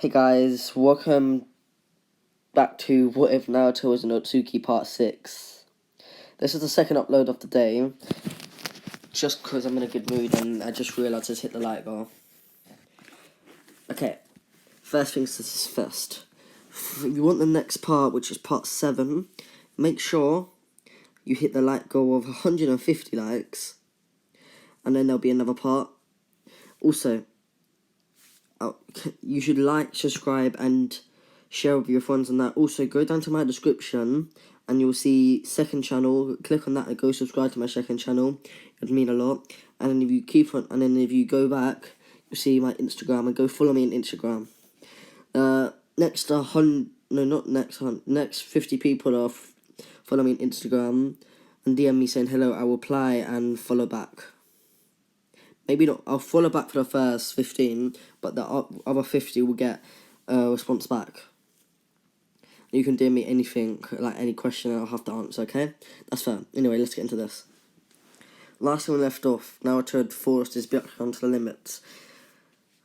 Hey guys, welcome back to What If Naruto Was an Otsutsuki Part 6. This is the second upload of the day, just because I'm in a good mood and I just realised I just hit the like bar. Okay, first things first. If you want the next part, which is part 7, make sure you hit the like goal of 150 likes, and then there'll be another part. Also, you should like, subscribe, and share with your friends on that. Also, go down to my description and you'll see second channel. Click on that and go subscribe to my second channel. It'd mean a lot. And then if you go back, you'll see my Instagram and go follow me on Instagram. Next 50 people are follow me on Instagram and DM me saying hello. I will reply and follow back. Maybe not. I'll follow back for the first 15, but the other 50 will get a response back. You can DM me anything, like any question I'll have to answer, okay? That's fair. Anyway, let's get into this. Last time we left off, Naruto had forced his Byakugan to the limits,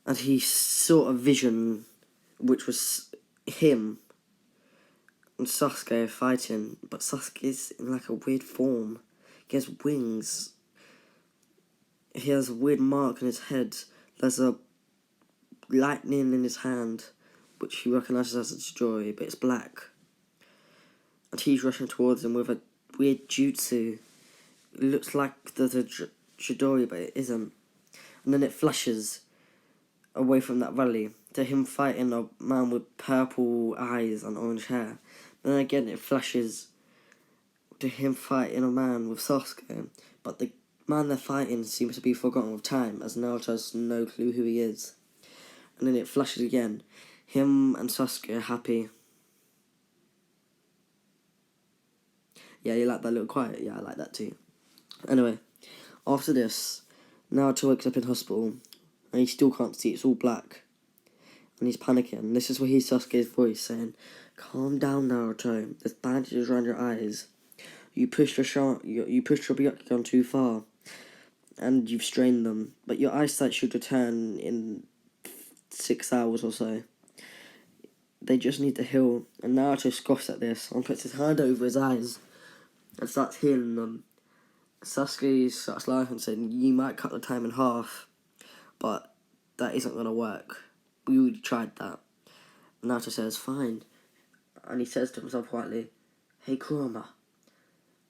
and he saw a vision, which was him and Sasuke fighting, but Sasuke's in like a weird form. He has wings. He has a weird mark on his head. There's a lightning in his hand, which he recognises as a Chidori, but it's black. And he's rushing towards him with a weird jutsu. It looks like there's a Chidori, but it isn't. And then it flashes away from that valley to him fighting a man with purple eyes and orange hair. Then again it flashes to him fighting a man with Sasuke, but the man they're fighting seems to be forgotten with time, as Naruto has no clue who he is. And then it flashes again. Him and Sasuke are happy. Yeah, you like that little quiet? Yeah, I like that too. Anyway, after this, Naruto wakes up in hospital, and he still can't see, it's all black. And he's panicking. This is where he hears Sasuke's voice saying, "Calm down, Naruto. There's bandages around your eyes. You pushed your Byakugan too far, and you've strained them. But your eyesight should return in 6 hours or so. They just need to heal." And Naruto scoffs at this and puts his hand over his eyes and starts healing them. Sasuke starts laughing and saying, "You might cut the time in half, but that isn't going to work. We already tried that." And Naruto says, "Fine." And he says to himself quietly, "Hey Kurama,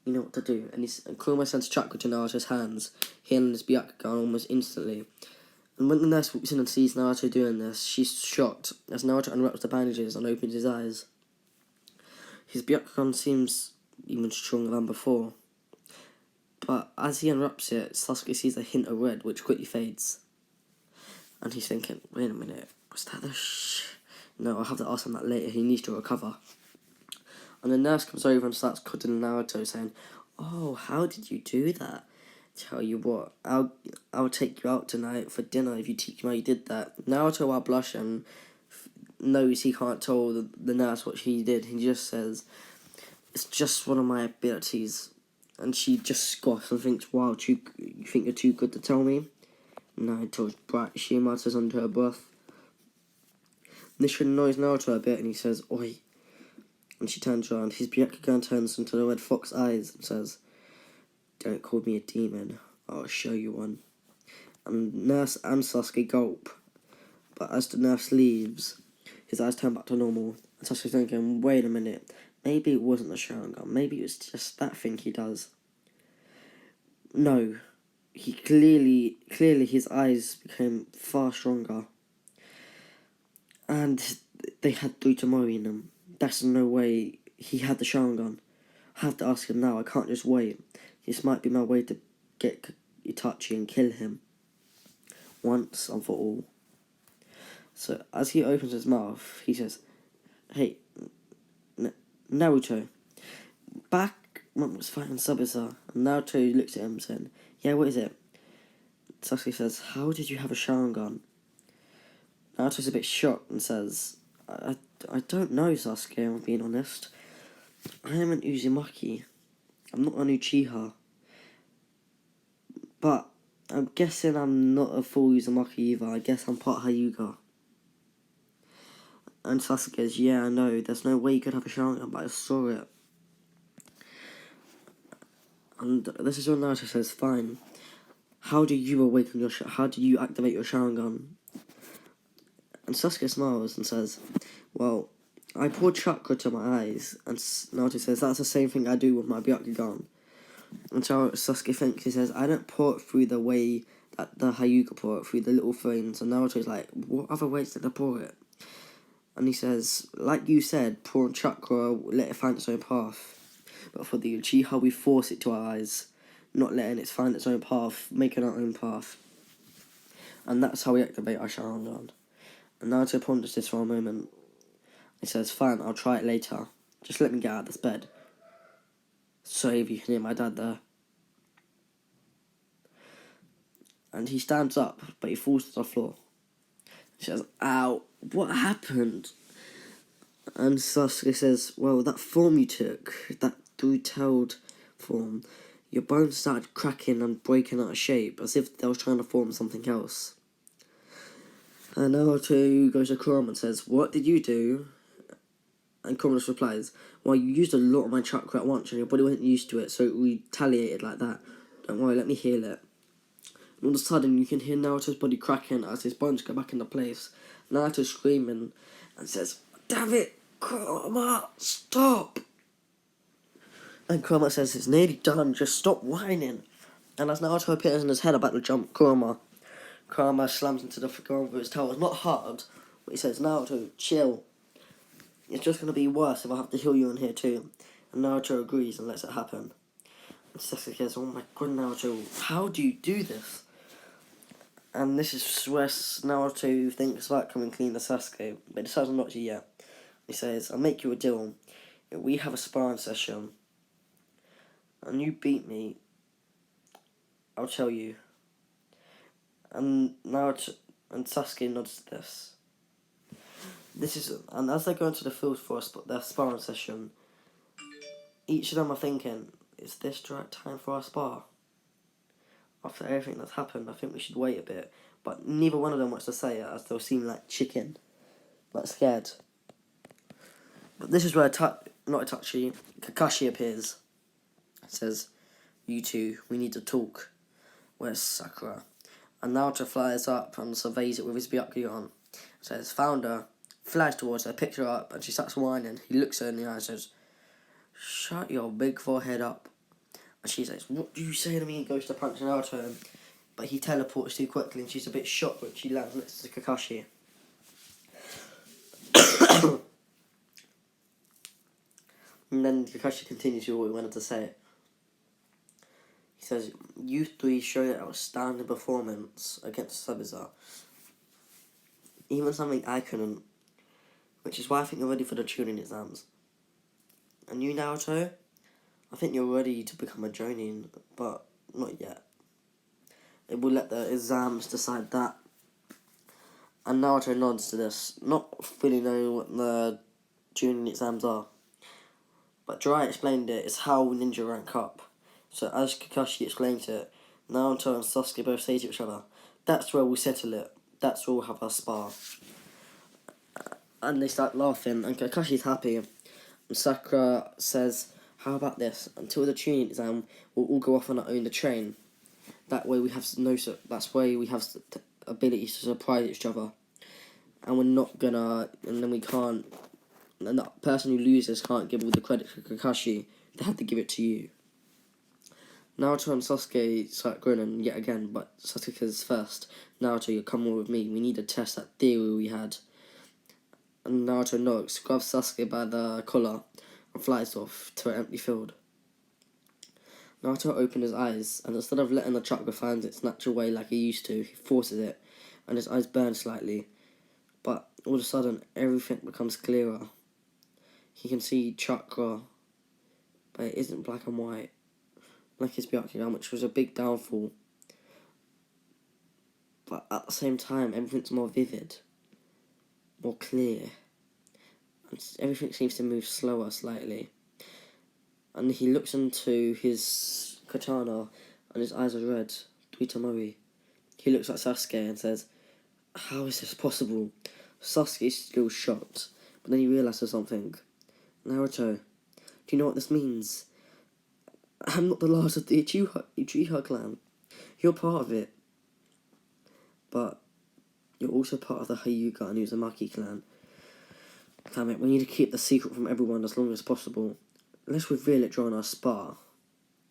you know what to do." And Kurama sends chakra to Naruto's hands, healing his Byakugan almost instantly. And when the nurse walks in and sees Naruto doing this, she's shocked as Naruto unwraps the bandages and opens his eyes. His Byakugan seems even stronger than before. But as he unwraps it, Sasuke sees a hint of red, which quickly fades. And he's thinking, wait a minute, was that the No, I'll have to ask him that later, he needs to recover. And the nurse comes over and starts cuddling Naruto, saying, "Oh, how did you do that? Tell you what, I'll take you out tonight for dinner if you teach me how you did that." Naruto, while blushing, knows he can't tell the nurse what he did. He just says, "It's just one of my abilities." And she just scoffs and thinks, "Wow, you think you're too good to tell me?" Naruto's bright, she mutters under her breath. This annoys Naruto a bit, and he says, "Oi." And she turns around. His Byakugan turns into the red fox eyes and says, "Don't call me a demon. I'll show you one." And Nurse and Sasuke gulp. But as the nurse leaves, his eyes turn back to normal. And Sasuke's thinking, wait a minute. Maybe it wasn't the Sharingan. Maybe it was just that thing he does. No. He clearly his eyes became far stronger. And they had Dotomori in them. That's no way he had the Sharingan. I have to ask him now. I can't just wait. This might be my way to get Itachi and kill him once and for all. So as he opens his mouth, he says, "Hey, Naruto, back when I was fighting Sabisa." And Naruto looks at him saying, "Yeah, what is it?" Sasuke says, "How did you have a Sharingan?" Naruto's a bit shocked and says, I don't know, Sasuke, I'm being honest. I am an Uzumaki. I'm not an Uchiha. But I'm guessing I'm not a full Uzumaki either. I guess I'm part Hyuga." And Sasuke goes, yeah, I know, there's no way you could have a Sharingan, but I saw it. And this is when Naruto says, fine, how do you awaken how do you activate your Sharingan? And Sasuke smiles and says, well, I pour chakra to my eyes. And Naruto says, that's the same thing I do with my Byakugan. And so Sasuke thinks, he says, I don't pour it through the way that the Hyuga pour it, through the little things. And Naruto's like, what other ways did I pour it? And he says, like you said, pouring chakra, let it find its own path. But for the Uchiha, we force it to our eyes, not letting it find its own path, making our own path. And that's how we activate our Sharingan. And Naruto ponders this for a moment. He says, fine, I'll try it later. Just let me get out of this bed. Sorry if you can hear my dad there. And he stands up, but he falls to the floor. He says, ow, what happened? And Sasuke says, well, that form you took, that three-tailed form, your bones started cracking and breaking out of shape, as if they were trying to form something else. And Naruto goes to Kurama and says, what did you do? And Kurama just replies, well, you used a lot of my chakra at once and your body wasn't used to it, so it retaliated like that. Don't worry, let me heal it. And all of a sudden, you can hear Naruto's body cracking as his bones go back into place. Naruto's screaming and says, damn it, Kurama, stop! And Kurama says, it's nearly done, just stop whining. And as Naruto appears in his head about to jump Kurama slams into the ground with his tail. It's not hard, but he says, Naruto, chill. It's just going to be worse if I have to heal you in here too. And Naruto agrees and lets it happen. And Sasuke says, oh my god, Naruto, how do you do this? And this is where Naruto thinks about coming clean to Sasuke, but decides not to yet. He says, I'll make you a deal. If we have a sparring session, and you beat me, I'll tell you. And Naruto and Sasuke nods to this. And as they go into the field for their sparring session, each of them are thinking, is this the right time for our spar? After everything that's happened, I think we should wait a bit. But neither one of them wants to say it, as they'll seem like chicken, like scared. But this is where Kakashi appears. Says, you two, we need to talk. Where's Sakura? And Naruto flies up and surveys it with his Byakugan. Says, found her. Flies towards her, picks her up, and she starts whining. He looks her in the eye and says, shut your big forehead up. And she says, what do you say to me? And goes to punch Naruto, but he teleports too quickly and she's a bit shocked when she lands next to Kakashi. And then Kakashi continues with what he wanted to say. He says, you three showed an outstanding performance against Sabiza. Even something I couldn't. Which is why I think you're ready for the Chunin exams. And you, Naruto, I think you're ready to become a Jonin, but not yet. It will let the exams decide that. And Naruto nods to this, not really knowing what the Chunin exams are. But Jiraiya explained it, it's how ninja rank up. So as Kakashi explains it, Naruto and Sasuke both say to each other, that's where we'll settle it. That's where we'll have our spar. And they start laughing, and Kakashi's happy. And Sakura says, how about this? Until the Chunin exam, we'll all go off on our own to train. That way we have that's why we have the ability to surprise each other. And we're not gonna, and then we can't, and the person who loses can't give all the credit to Kakashi. They have to give it to you. Naruto and Sasuke start grinning yet again, but Sasuke's first. Naruto, you come on with me. We need to test that theory we had. And Naruto nods, grabs Sasuke by the collar, and flies off to an empty field. Naruto opened his eyes, and instead of letting the chakra find its natural way like he used to, he forces it, and his eyes burn slightly. But all of a sudden, everything becomes clearer. He can see chakra, but it isn't black and white, like his Byakugan, which was a big downfall. But at the same time, everything's more vivid, more clear, and everything seems to move slower slightly. And he looks into his katana, and his eyes are red. Tuitamori. He looks at Sasuke and says, how is this possible? Sasuke is still shocked. But then he realises something. Naruto, do you know what this means? I'm not the last of the Uchiha clan. You're part of it. But you're also part of the Hyuga and Uzumaki clan. Damn it, we need to keep the secret from everyone as long as possible. Let's reveal it during our spar.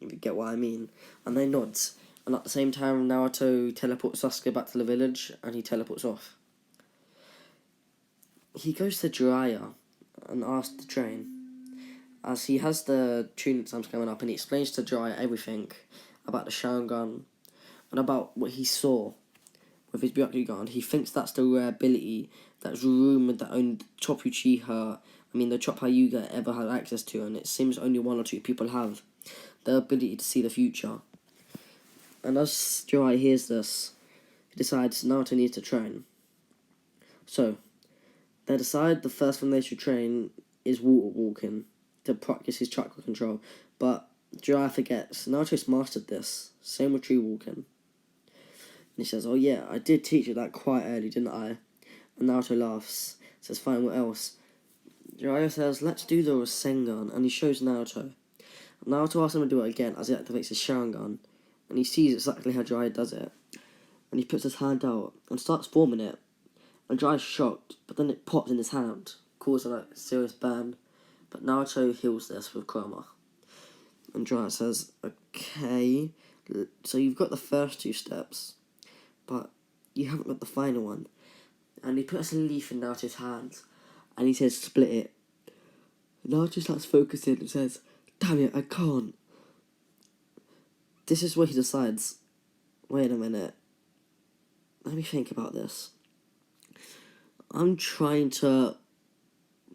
If you get what I mean. And they nods. And at the same time, Naruto teleports Sasuke back to the village and he teleports off. He goes to Jiraiya and asks to train, as he has the tuning exams coming up, and he explains to Jiraiya everything about the Sharingan and about what he saw with his Byakugan. He thinks that's the rare ability that's rumoured that only the top the top Hyuga ever had access to, and it seems only 1 or 2 people have the ability to see the future. And as Jiraiya hears this, he decides Naruto needs to train. So, they decide the first thing they should train is water walking to practice his chakra control. But Jiraiya forgets Naruto's mastered this. Same with tree walking. And he says, "Oh yeah, I did teach you that quite early, didn't I?" And Naruto laughs. Says, "Fine, what else?" Jiraiya says, "Let's do the Rasengan," and he shows Naruto. Naruto asks him to do it again as he activates his Sharingan, and he sees exactly how Jiraiya does it. And he puts his hand out and starts forming it. And Jiraiya's shocked, but then it pops in his hand, causing a serious burn. But Naruto heals this with Chroma. And Jiraiya says, "Okay, so you've got the first 2 steps, but you haven't got the final one." And he puts a leaf in Naruto's hand, and he says, "Split it." Naruto starts focusing and says, "Damn it, I can't." This is where he decides, wait a minute, let me think about this. I'm trying to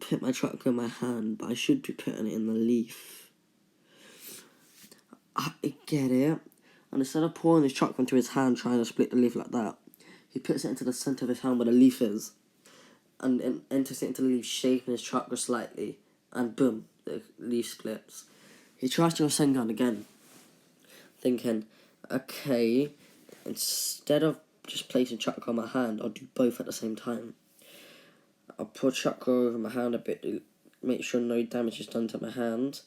put my chakra in my hand, but I should be putting it in the leaf. I get it. And instead of pouring his chakra into his hand, trying to split the leaf like that, he puts it into the centre of his hand where the leaf is, and enters it into the leaf, shaping his chakra slightly, and boom, the leaf splits. He tries to Rasengan again, thinking, okay, instead of just placing chakra on my hand, I'll do both at the same time. I'll pour chakra over my hand a bit to make sure no damage is done to my hand,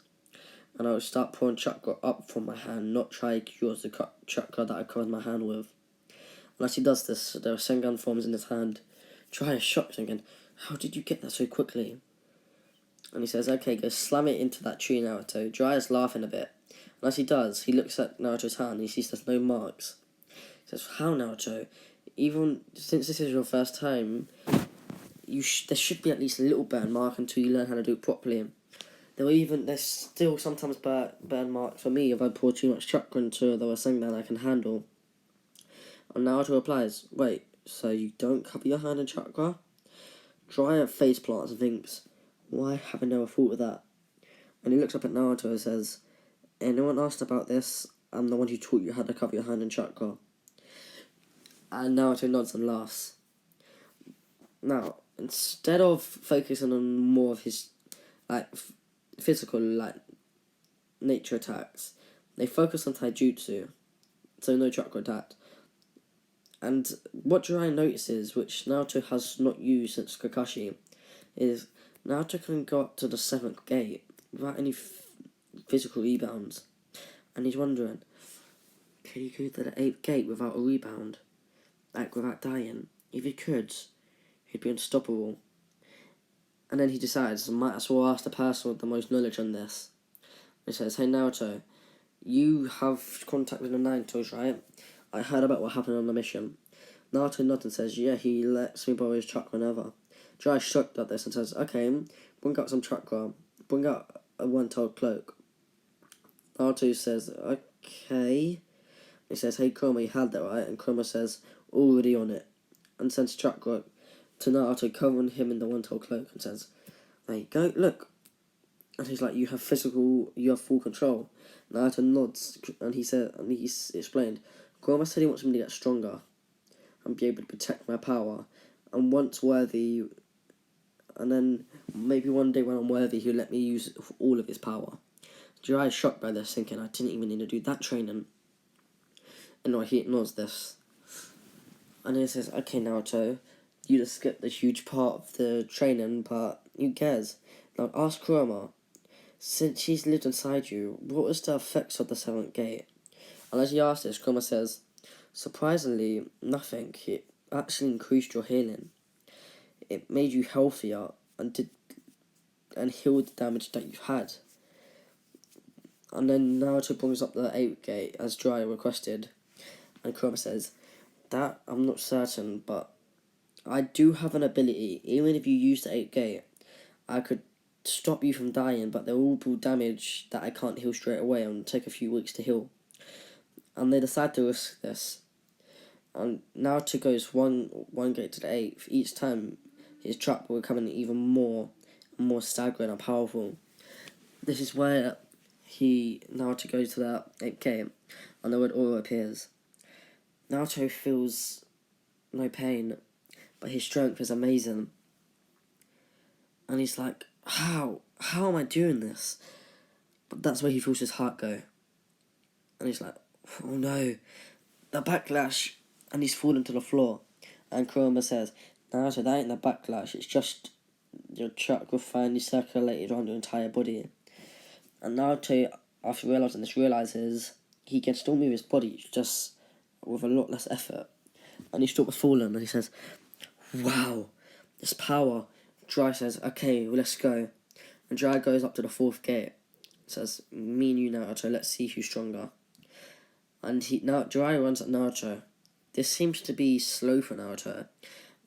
and I'll start pouring chakra up from my hand, not try to use the chakra that I covered my hand with. And as he does this, the Rasengan forms in his hand. Jiraiya is shocked, thinking, "How did you get that so quickly?" And he says, "Okay, go slam it into that tree, Naruto." Jiraiya's laughing a bit. And as he does, he looks at Naruto's hand and he sees there's no marks. He says, "How, Naruto? Even since this is your first time, there should be at least a little burn mark until you learn how to do it properly. There's still sometimes burn marks for me if I pour too much chakra into the Rasengan I can handle." And Naruto replies, "Wait, so you don't cover your hand in chakra?" Jiraiya face plants and thinks, "Why have I never thought of that?" And he looks up at Naruto and says, "Anyone asked about this? I'm the one who taught you how to cover your hand in chakra." And Naruto nods and laughs. Now, instead of focusing on more of his physical nature attacks, they focus on taijutsu, so no chakra attacks. And what Jiraiya notices, which Naruto has not used since Kakashi, is Naruto can go up to the 7th gate without any physical rebounds. And he's wondering, can he go to the 8th gate without a rebound? Without dying? If he could, he'd be unstoppable. And then he decides, I might as well ask the person with the most knowledge on this. He says, "Hey Naruto, you have contact with the Nine Tails, right? I heard about what happened on the mission." Naruto nods and says, "Yeah, he lets me borrow his chakra whenever." Jiraiya's shocked at this and says, "Okay, bring out some chakra. Bring out a one-tailed cloak." Naruto says, "Okay." He says, "Hey Chroma, you had that, right?" And Chroma says, "Already on it." And sends chakra to Naruto, covering him in the one-tailed cloak, and says, "There you go, look." And he's like, you have full control." Naruto nods, and he's explained, "Kurama said he wants me to get stronger and be able to protect my power, and once worthy, and then maybe one day when I'm worthy, he'll let me use all of his power." Jiraiya is shocked by this, thinking, I didn't even need to do that training. Anyway, he ignores this. And he says, "Okay, Naruto, you just skipped a huge part of the training, but who cares? Now ask Kurama, since she's lived inside you, what was the effects of the seventh gate? And as he asks this, Kurama says, surprisingly, nothing. It actually increased your healing. It made you healthier and healed the damage that you've had. And then Naruto brings up the 8th gate as Jiraiya requested, and Kurama says, that I'm not certain, but I do have an ability. Even if you use the 8th gate, I could stop you from dying, but there will be damage that I can't heal straight away and take a few weeks to heal. And they decide to risk this. And Naruto goes one gate to the 8th. Each time, his trap will become even more staggering and powerful. This is where Naruto goes to that 8th gate, and the word aura appears. Naruto feels no pain, but his strength is amazing. And he's like, how am I doing this? But that's where he feels his heart go. And he's like, oh no, the backlash. And he's fallen to the floor. And Kurama says, Naruto, that ain't the backlash, it's just your chakra finally circulated around your entire body. And Naruto, after realizing this, realizes he can still move his body, just with a lot less effort. And he stops falling, and he says, wow, this power. Jiraiya says, okay, well, let's go. And Jiraiya goes up to the 4th gate. Says, me and you, Naruto, let's see who's stronger. And Jiraiya runs at Naruto. This seems to be slow for Naruto.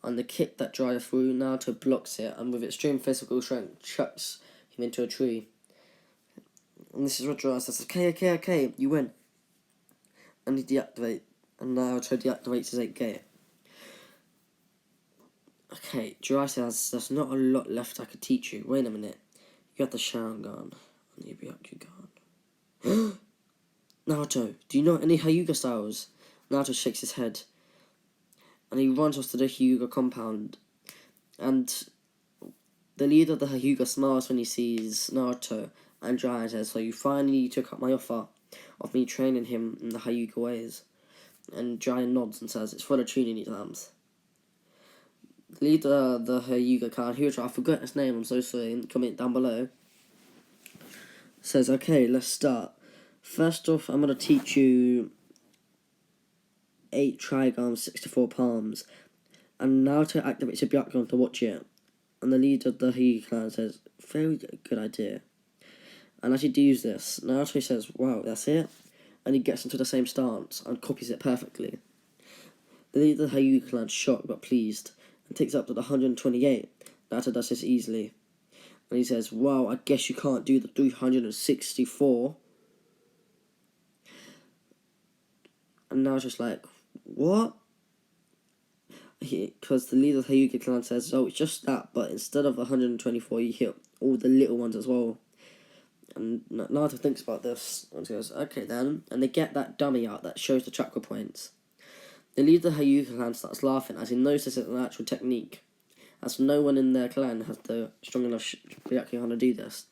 And the kick that Jiraiya threw, Naruto blocks it, and with extreme physical strength, chucks him into a tree. And this is what Jiraiya says, okay, you win. And Naruto deactivates his 8th gate. Okay, Jiraiya says, there's not a lot left I could teach you. Wait a minute. You have the Sharingan and the Byakugan. Naruto, do you know any Hyuga styles? Naruto shakes his head. And he runs off to the Hyuga compound. And the leader of the Hyuga smiles when he sees Naruto. And Jiraiya says, so you finally took up my offer of me training him in the Hyuga ways. And Jiraiya nods and says, it's for the tuning exams. The leader of the Hyuga clan, I forgot his name, I'm so sorry, comment down below, says, okay, let's start. First off, I'm going to teach you 8 Trigon, 64 palms. And Naruto activates a Byakugan to watch it. And the leader of the Hyuga clan says, very good idea. And as he does this, Naruto says, wow, that's it? And he gets into the same stance and copies it perfectly. The leader of the Hyuga clan is shocked but pleased, and takes up to the 128. Naruto does this easily. And he says, wow, I guess you can't do the 364. And Naruto's like, what? Because the leader of the Hyuga clan says, oh, it's just that, but instead of 124, you hit all the little ones as well. And Naruto thinks about this and goes, okay then. And they get that dummy out that shows the chakra points. The leader of the Hyuga clan starts laughing as he knows this is an actual technique, as no one in their clan has the strong enough Byakugan to do this.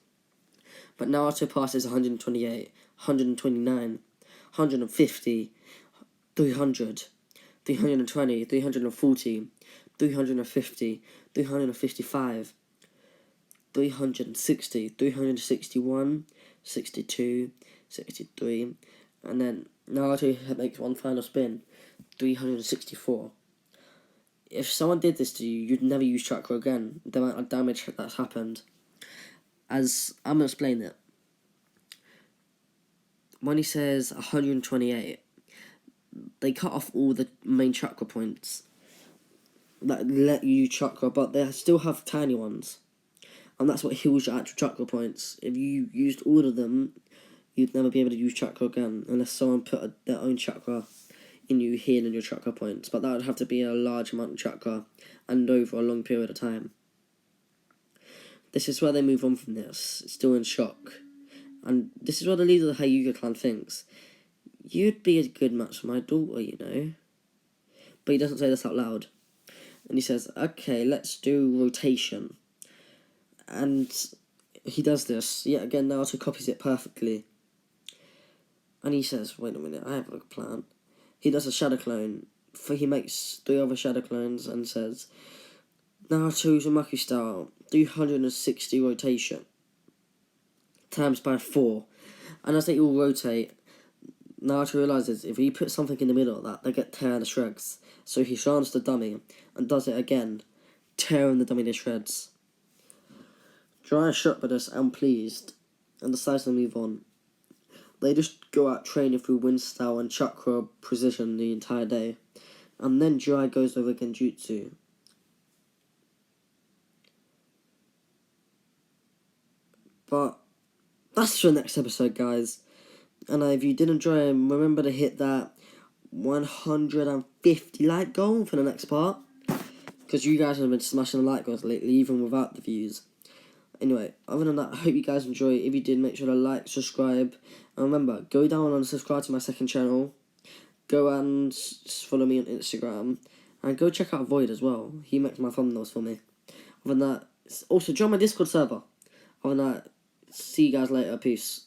But Naruto passes 128, 129, 150, 300, 320, 340, 350, 355, 360, 361, 62, 63, and then Naruto makes one final spin, 364. If someone did this to you, you'd never use chakra again, the amount of damage that's happened. As I'm going to explain it. When he says 128, they cut off all the main chakra points that let you use chakra, but they still have tiny ones. And that's what heals your actual chakra points. If you used all of them, you'd never be able to use chakra again, unless someone put their own chakra in you healing your chakra points. But that would have to be a large amount of chakra, and over a long period of time. This is where they move on from this, still in shock. And this is what the leader of the Hyuga clan thinks. You'd be a good match for my daughter, you know. But he doesn't say this out loud. And he says, okay, let's do rotation. And he does this. Yet again, Naruto copies it perfectly. And he says, wait a minute, I have a plan. He does a shadow clone. He makes 3 other shadow clones and says, Naruto Uzumaki style, 360 rotation, times by 4. And as they all rotate, Naruto realizes if he puts something in the middle of that, they get tearing to shreds. So he sharpens the dummy and does it again, tearing the dummy to shreds. Jiraiya is shocked by this and pleased, and decides to move on. They just go out training through wind style and chakra precision the entire day, and then Jiraiya goes over genjutsu. But that's for the next episode, guys. And if you did enjoy it, remember to hit that 150 like goal for the next part, because you guys have been smashing the like goals lately, even without the views. Anyway, other than that, I hope you guys enjoy it. If you did, make sure to like, subscribe, and remember, go down and subscribe to my second channel. Go and follow me on Instagram, and go check out Void as well. He makes my thumbnails for me. Other than that, also join my Discord server. Other than that, see you guys later. Peace.